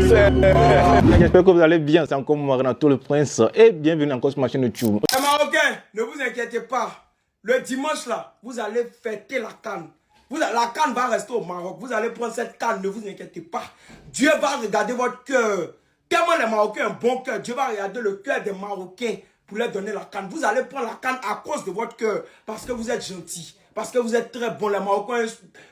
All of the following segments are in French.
J'espère que vous allez bien, c'est encore moi Renato le Prince et bienvenue encore sur ma chaîne YouTube. Les Marocains, ne vous inquiétez pas. Le dimanche là, vous allez fêter la CAN. La CAN va rester au Maroc. Vous allez prendre cette CAN, ne vous inquiétez pas. Dieu va regarder votre cœur. Tellement les Marocains ont un bon cœur, Dieu va regarder le cœur des Marocains pour leur donner la CAN. Vous allez prendre la CAN à cause de votre cœur. Parce que vous êtes gentils. Parce que vous êtes très bons. Les Marocains,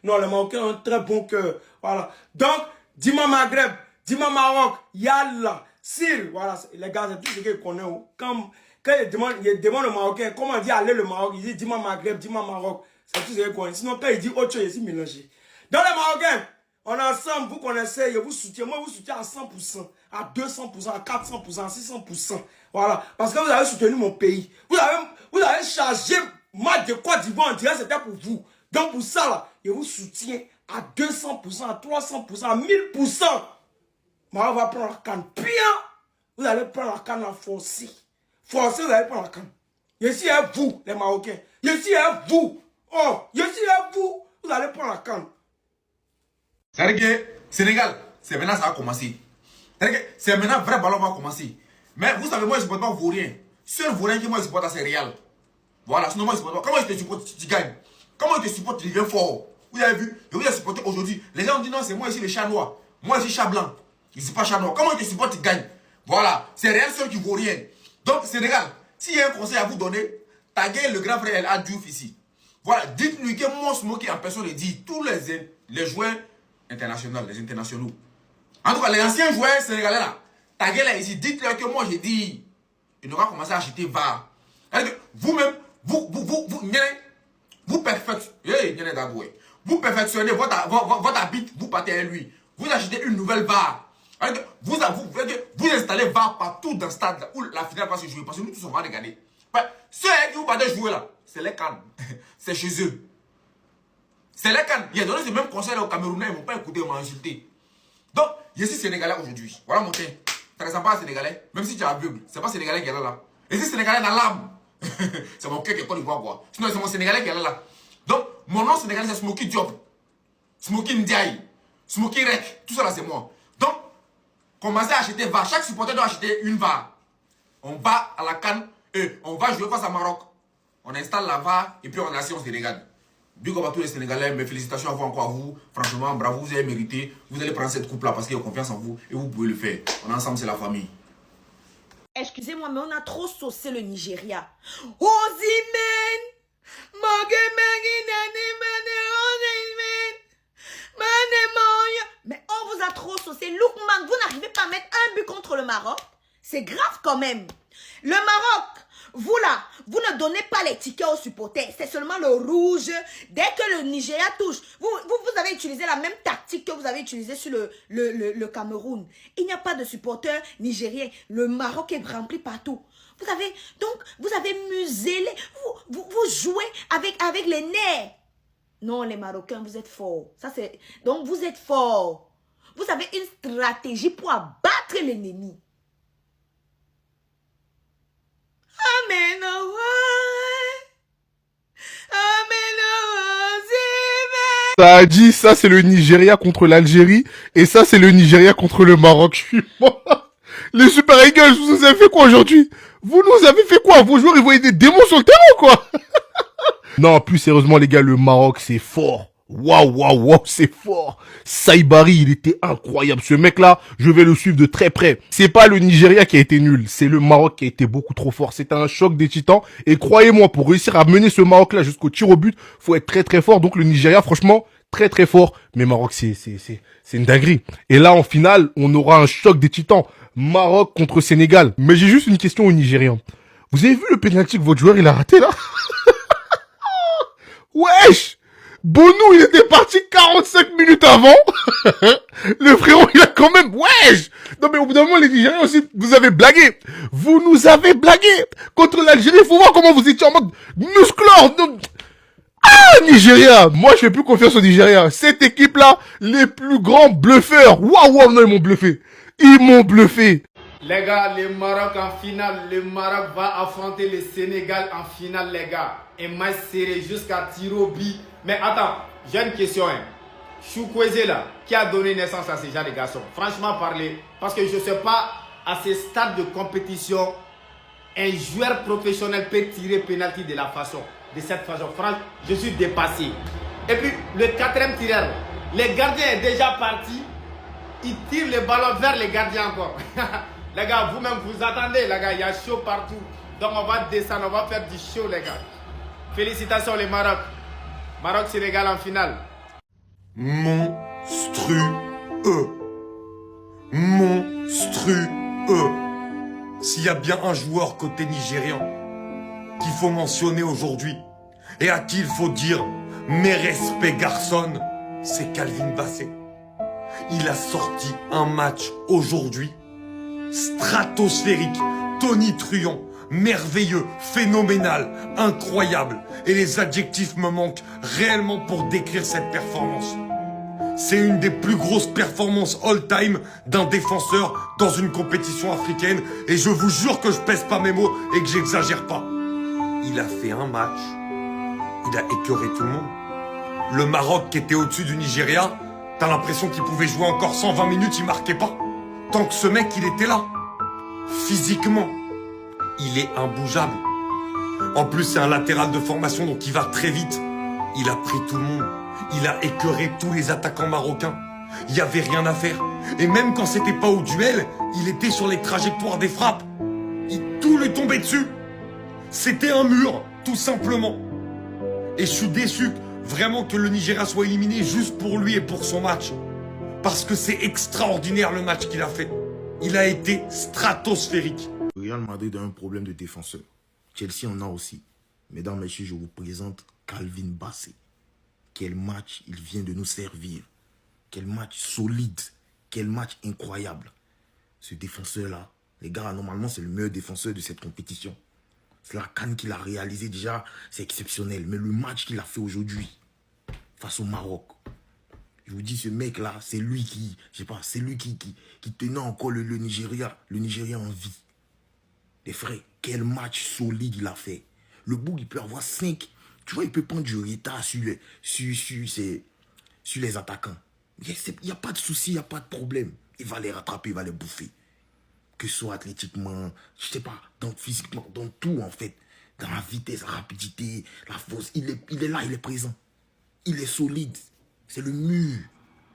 non, les Marocains ont un très bon cœur. Voilà. Donc, dis-moi Maghreb, dis-moi Maroc, Yallah, Sir. Voilà, les gars, c'est tout ce qu'ils connaissent. Quand il demande au Marocain, comment on dit aller le Maroc, il dit dis-moi Maghreb, dis-moi Maroc. C'est tout ce qu'ils connaissent. Sinon, quand il dit autre chose, il est mélangé. Donc, les Marocains, on est ensemble, vous connaissez, je vous soutiens. Moi, je vous soutiens à 100%, à 200%, à 400%, à 600%. Voilà. Parce que vous avez soutenu mon pays. Vous avez chargé moi de Côte d'Ivoire, on dirait que c'était pour vous. Donc, pour ça, là, je vous soutiens à 200%, à 300%, à 1000%. Moi, on va prendre la canne. Bien, vous allez prendre la canne en forcé. Forcé, vous allez prendre la canne. Je suis à vous, les Marocains. Je suis à vous. Oh, je suis à vous. Vous allez prendre la canne. C'est-à-dire que Sénégal, c'est maintenant ça a commencé. C'est-à-dire que c'est maintenant vrai ballon va commencer. Mais vous savez, moi je ne supporte pas Vaurien. Seul Vaurien qui moi je supporte, c'est Real. Voilà, sinon moi je ne supporte pas. Comment je te supporte, tu gagnes? Comment je te supporte, tu deviens fort? Vous avez vu? Je vous ai supporté aujourd'hui. Les gens ont dit non, c'est moi ici le chat noir. Moi ici chat blanc. Je ne suis pas chat noir. Comment je te supporte, tu gagnes? Voilà, c'est Real seul qui vaut rien. Donc Sénégal, s'il y a un conseil à vous donner, taguez le grand frère El Adjouf ici. Voilà, dites-lui que moi, Smoky en personne le dit, tous les joueurs internationaux, les internationaux. En tout cas, les anciens joueurs sénégalais là, taguez là ici, dites-leur que moi j'ai dit, il n'aura commencé à acheter VAR. Vous-même, vous perfectionnez votre habit, vous partez avec lui. Vous achetez une nouvelle VAR. Vous installez VAR partout dans le stade où la finale va se jouer. Parce que nous tous on va regarder. Ceux qui vous partez jouer là, c'est les cannes. C'est chez eux. C'est les cannes. Il y a donné ce même conseil là aux Camerounais, ils ne m'ont pas écouté, ils m'ont insulté. Donc, je suis Sénégalais aujourd'hui. Voilà mon thème. Ça ne ressemble pas à Sénégalais. Même si tu es aveugle, c'est pas Sénégalais qui est là. Et si Sénégalais dans l'âme, c'est mon cœur qui est Côte d'Ivoire quoi. Sinon, c'est mon Sénégalais qui est là. Donc, mon nom sénégalais c'est Smoky Diop. Smoky Ndiaye. Smoky Rek. Tout ça là c'est moi. Donc, commencez à acheter VAR. Chaque supporter doit acheter une VAR. On va à la CAN et on va jouer face à Maroc. On installe la VAR et puis on a si on se regarde. Big up à tous les Sénégalais, mes félicitations à vous encore à vous. Franchement, bravo, vous avez mérité. Vous allez prendre cette coupe là parce qu'il y a confiance en vous et vous pouvez le faire. On est ensemble, c'est la famille. Excusez-moi, mais on a trop saucé le Nigeria. Osimhen! Mais on vous a trop saucé. Lookman, vous n'arrivez pas à mettre un but contre le Maroc. C'est grave quand même. Le Maroc, vous là, vous ne donnez pas les tickets aux supporters. C'est seulement le rouge. Dès que le Nigeria touche, vous avez utilisé la même tactique que vous avez utilisée sur le Cameroun. Il n'y a pas de supporters nigériens. Le Maroc est rempli partout. Vous avez muselé. Vous jouez avec les nerfs. Non, les Marocains, vous êtes forts. Donc, vous êtes forts. Vous avez une stratégie pour abattre l'ennemi. Ça a dit, ça c'est le Nigeria contre l'Algérie, et ça c'est le Nigeria contre le Maroc. Je suis mort. Les Super Eagles, vous nous avez fait quoi aujourd'hui? Vous nous avez fait quoi? Vos joueurs, ils voyaient des démons sur le terrain, quoi. Non, plus sérieusement, les gars, le Maroc, c'est fort. Waouh, c'est fort. Saïbari, il était incroyable. Ce mec-là, je vais le suivre de très près. C'est pas le Nigeria qui a été nul, c'est le Maroc qui a été beaucoup trop fort. C'était un choc des titans. Et croyez-moi, pour réussir à mener ce Maroc-là jusqu'au tir au but, faut être très très fort. Donc le Nigeria, franchement, très très fort. Mais Maroc, c'est une dinguerie. Et là, en finale, on aura un choc des titans. Maroc contre Sénégal. Mais j'ai juste une question aux Nigérians. Vous avez vu le penalty que votre joueur, il a raté là? Wesh! Bonou, il était parti 45 minutes avant. Le frérot, il a quand même... Wesh! Non mais au bout d'un moment, les Nigériens aussi, vous avez blagué. Vous nous avez blagué. Contre l'Algérie, il faut voir comment vous étiez en mode musclore. Ah, Nigeria! Moi, je fais plus confiance au Nigeria. Cette équipe-là, les plus grands bluffeurs. Waouh, non, ils m'ont bluffé. Ils m'ont bluffé. Les gars, le Maroc en finale. Le Maroc va affronter le Sénégal en finale, les gars. Un match serré jusqu'à tir au but. Mais attends, j'ai une question. Choukweze là, qui a donné naissance à ces gens de garçons. Franchement parler, parce que je ne sais pas, à ce stade de compétition, un joueur professionnel peut tirer penalty de cette façon. Franchement, je suis dépassé. Et puis, le quatrième tireur, le gardien est déjà parti. Il tire le ballon vers les gardiens encore. Les gars, vous-même, vous attendez, les gars, il y a chaud partout. Donc, on va descendre, on va faire du show, les gars. Félicitations, les Maroc. Maroc-Sénégal en finale. Monstrueux. Monstrueux. S'il y a bien un joueur côté nigérian qu'il faut mentionner aujourd'hui et à qui il faut dire mes respects garçon, c'est Calvin Bassey. Il a sorti un match aujourd'hui stratosphérique, tonitruant, merveilleux, phénoménal, incroyable. Et les adjectifs me manquent réellement pour décrire cette performance. C'est une des plus grosses performances all-time d'un défenseur dans une compétition africaine. Et je vous jure que je pèse pas mes mots et que j'exagère pas. Il a fait un match, il a écœuré tout le monde. Le Maroc qui était au-dessus du Nigeria, t'as l'impression qu'il pouvait jouer encore 120 minutes, il marquait pas. Tant que ce mec, il était là. Physiquement, il est imbougeable. En plus, c'est un latéral de formation, donc il va très vite. Il a pris tout le monde. Il a écœuré tous les attaquants marocains. Il n'y avait rien à faire. Et même quand c'était pas au duel, il était sur les trajectoires des frappes. Tout lui tombait dessus. C'était un mur, tout simplement. Et je suis déçu vraiment que le Nigeria soit éliminé juste pour lui et pour son match. Parce que c'est extraordinaire le match qu'il a fait. Il a été stratosphérique. Le Real Madrid a un problème de défenseur. Chelsea en a aussi. Mesdames, messieurs, je vous présente Calvin Bassey. Quel match il vient de nous servir. Quel match solide. Quel match incroyable. Ce défenseur-là, les gars, normalement, c'est le meilleur défenseur de cette compétition. C'est la CAN qu'il a réalisé déjà, c'est exceptionnel. Mais le match qu'il a fait aujourd'hui, face au Maroc, je vous dis, ce mec-là, c'est lui qui, je sais pas, c'est lui qui tenait encore le Nigeria en vie. Les frères, quel match solide il a fait. Le bout, il peut avoir 5. Tu vois, il peut prendre du retard sur les attaquants. Il n'y a pas de souci, il n'y a pas de problème. Il va les rattraper, il va les bouffer. Que ce soit athlétiquement, je sais pas, physiquement, dans tout en fait. Dans la vitesse, la rapidité, la force. Il est là, il est présent. Il est solide. C'est le mur.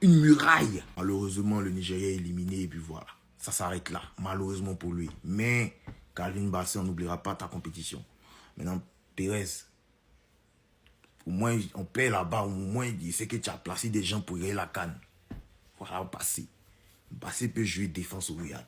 Une muraille. Malheureusement, le Nigeria est éliminé et puis voilà. Ça s'arrête là, malheureusement pour lui. Mais Calvin Bassey, on n'oubliera pas ta compétition. Maintenant, Pérez, au moins, on paie là-bas, au moins, il sait que tu as placé des gens pour gagner la CAN. Voilà, Bassey. Bassey peut jouer défense au Real.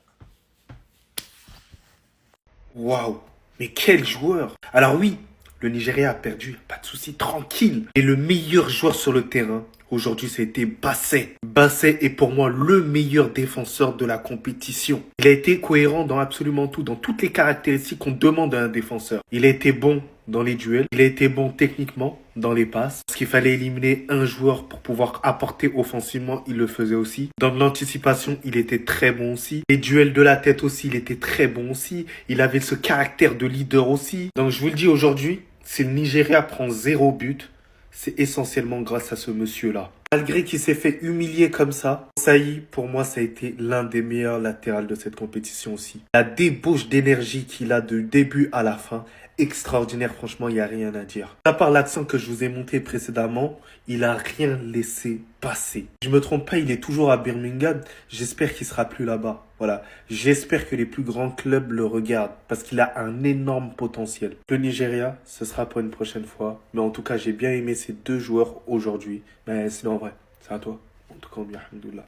Waouh, mais quel joueur! Alors oui, le Nigeria a perdu, pas de souci, tranquille. Et le meilleur joueur sur le terrain, aujourd'hui, c'était Bassey. Bassey est pour moi le meilleur défenseur de la compétition. Il a été cohérent dans absolument tout, dans toutes les caractéristiques qu'on demande à un défenseur. Il a été bon dans les duels, il a été bon techniquement dans les passes. Parce qu'il fallait éliminer un joueur pour pouvoir apporter offensivement, il le faisait aussi. Dans l'anticipation, il était très bon aussi. Les duels de la tête aussi, il était très bon aussi. Il avait ce caractère de leader aussi. Donc je vous le dis aujourd'hui, si le Nigeria prend 0 but, c'est essentiellement grâce à ce monsieur-là. Malgré qu'il s'est fait humilier comme ça, Saï, pour moi, ça a été l'un des meilleurs latérales de cette compétition aussi. La débauche d'énergie qu'il a de début à la fin, extraordinaire, franchement, il n'y a rien à dire. À part l'accent que je vous ai montré précédemment, il a rien laissé passer. Je me trompe pas, il est toujours à Birmingham. J'espère qu'il sera plus là-bas. Voilà. J'espère que les plus grands clubs le regardent parce qu'il a un énorme potentiel. Le Nigeria, ce sera pour une prochaine fois. Mais en tout cas, j'ai bien aimé ces deux joueurs aujourd'hui. Mais sinon, en vrai, c'est à toi. En tout cas, bien, alhamdoulilah.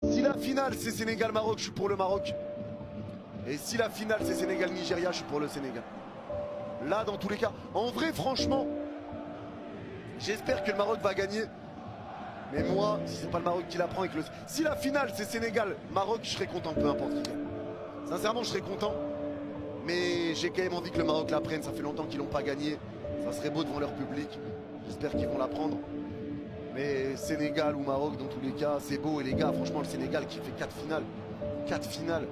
Si la finale c'est Sénégal-Maroc, je suis pour le Maroc. Et si la finale c'est Sénégal-Nigeria, je suis pour le Sénégal. Là, dans tous les cas, en vrai, franchement, j'espère que le Maroc va gagner. Mais moi, si c'est pas le Maroc qui la prend et que si la finale c'est Sénégal-Maroc, je serais content, peu importe qui gagne. Sincèrement, je serais content. Mais j'ai quand même envie que le Maroc la prenne. Ça fait longtemps qu'ils l'ont pas gagné. Ça serait beau devant leur public. J'espère qu'ils vont la prendre. Mais Sénégal ou Maroc, dans tous les cas, c'est beau. Et les gars, franchement, le Sénégal qui fait 4 finales. 4 finales.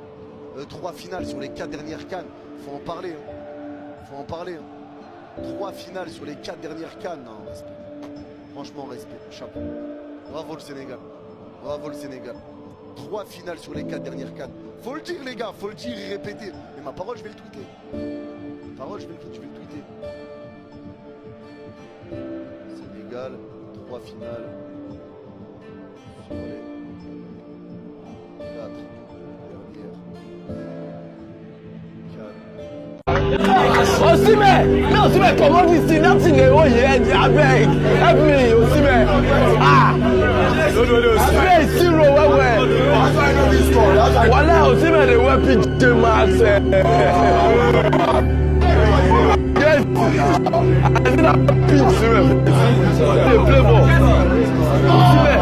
3 finales sur les 4 dernières CAN. Faut en parler. Hein. Faut en parler. Hein. 3 finales sur les 4 dernières CAN. Non, respect. Franchement, respect. Chapeau. Bravo le Sénégal. Bravo le Sénégal. 3 finales sur les 4 dernières cannes. Faut le dire les gars, faut le dire et répéter. Mais ma parole, je vais le tweeter. Ma parole, je vais le tweeter. Sénégal, 3 finales sur les 4 dernières. Osimhen! No, Osimhen, come on, this thing, nothing they owe you, abeg. Help me, Osimhen. Abeg, zero, well. Wala, Osimhen, they wear PJ Masks. Yes, I did not pitch, they play ball. Osimhen.